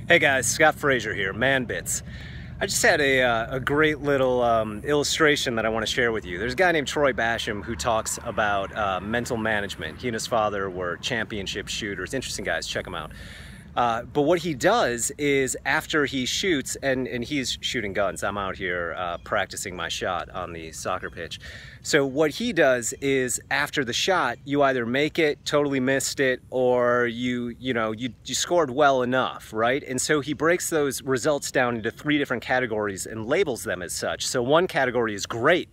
Hey guys, Scott Frazier here, Man Bits. I just had a great little illustration that I want to share with you. There's a guy named Troy Bassham who talks about mental management. He and his father were championship shooters. Interesting guys, check them out. But what he does is after he shoots, and he's shooting guns. I'm out here practicing my shot on the soccer pitch. So what he does is after the shot, you either make it, totally missed it, or you scored well enough, right? And so he breaks those results down into 3 different categories and labels them as such. So one category is great.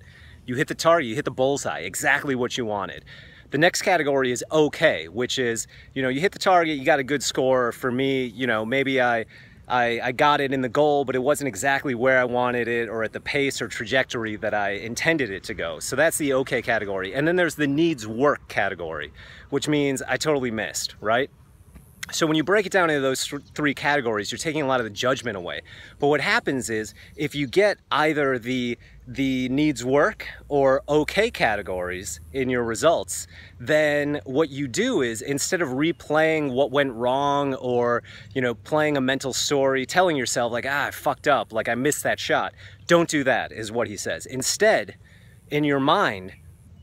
You hit the target, you hit the bullseye, exactly what you wanted. The next category is okay, which is, you hit the target, you got a good score. For me, maybe I got it in the goal, but it wasn't exactly where I wanted it or at the pace or trajectory that I intended it to go. So that's the okay category. And then there's the needs work category, which means I totally missed, right? So when you break it down into those 3 categories, you're taking a lot of the judgment away. But what happens is, if you get either the needs work or okay categories in your results, then what you do is, instead of replaying what went wrong or, playing a mental story, telling yourself like, I fucked up, like I missed that shot, don't do that, is what he says. Instead, in your mind,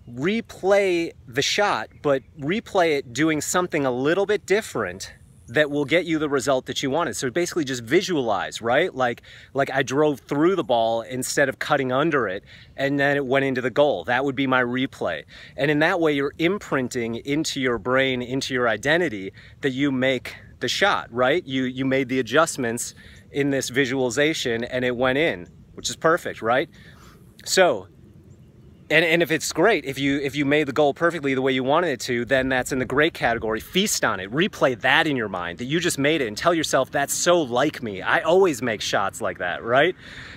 replay the shot, but replay it doing something a little bit different that will get you the result that you wanted. So basically just visualize, right? Like I drove through the ball instead of cutting under it, and then it went into the goal. That would be my replay. And in that way, you're imprinting into your brain, into your identity, that you make the shot, right? You made the adjustments in this visualization and it went in, which is perfect, right? So, and if it's great, if you made the goal perfectly the way you wanted it to, then that's in the great category. Feast on it. Replay that in your mind, that you just made it, and tell yourself, that's so like me. I always make shots like that, right?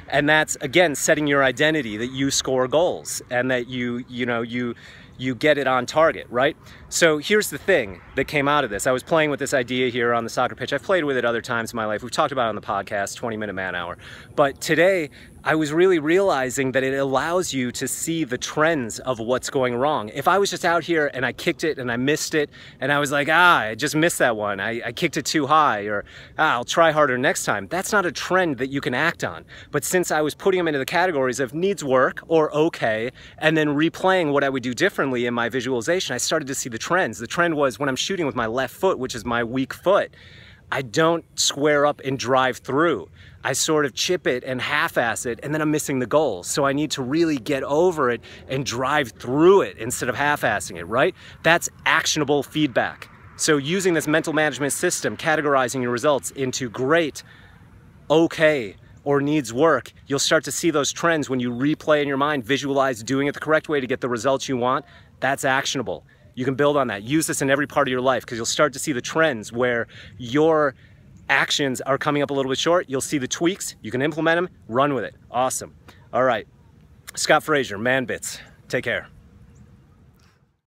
And that's, again, setting your identity that you score goals and that you get it on target, right? So here's the thing that came out of this. I was playing with this idea here on the soccer pitch. I've played with it other times in my life. We've talked about it on the podcast, 20-minute man hour. But today, I was really realizing that it allows you to see the trends of what's going wrong. If I was just out here and I kicked it and I missed it, and I was like, I just missed that one. I kicked it too high, or I'll try harder next time. That's not a trend that you can act on. But since I was putting them into the categories of needs work or okay, and then replaying what I would do differently in my visualization, I started to see the trends. The trend was, when I'm shooting with my left foot, which is my weak foot, I don't square up and drive through. I sort of chip it and half-ass it, and then I'm missing the goal. So I need to really get over it and drive through it instead of half-assing it, right? That's actionable feedback. So using this mental management system, categorizing your results into great, okay, or needs work, you'll start to see those trends when you replay in your mind, visualize doing it the correct way to get the results you want. That's actionable. You can build on that. Use this in every part of your life, because you'll start to see the trends where your actions are coming up a little bit short. You'll see the tweaks. You can implement them. Run with it. Awesome. All right. Scott Frazier, Man Bits. Take care.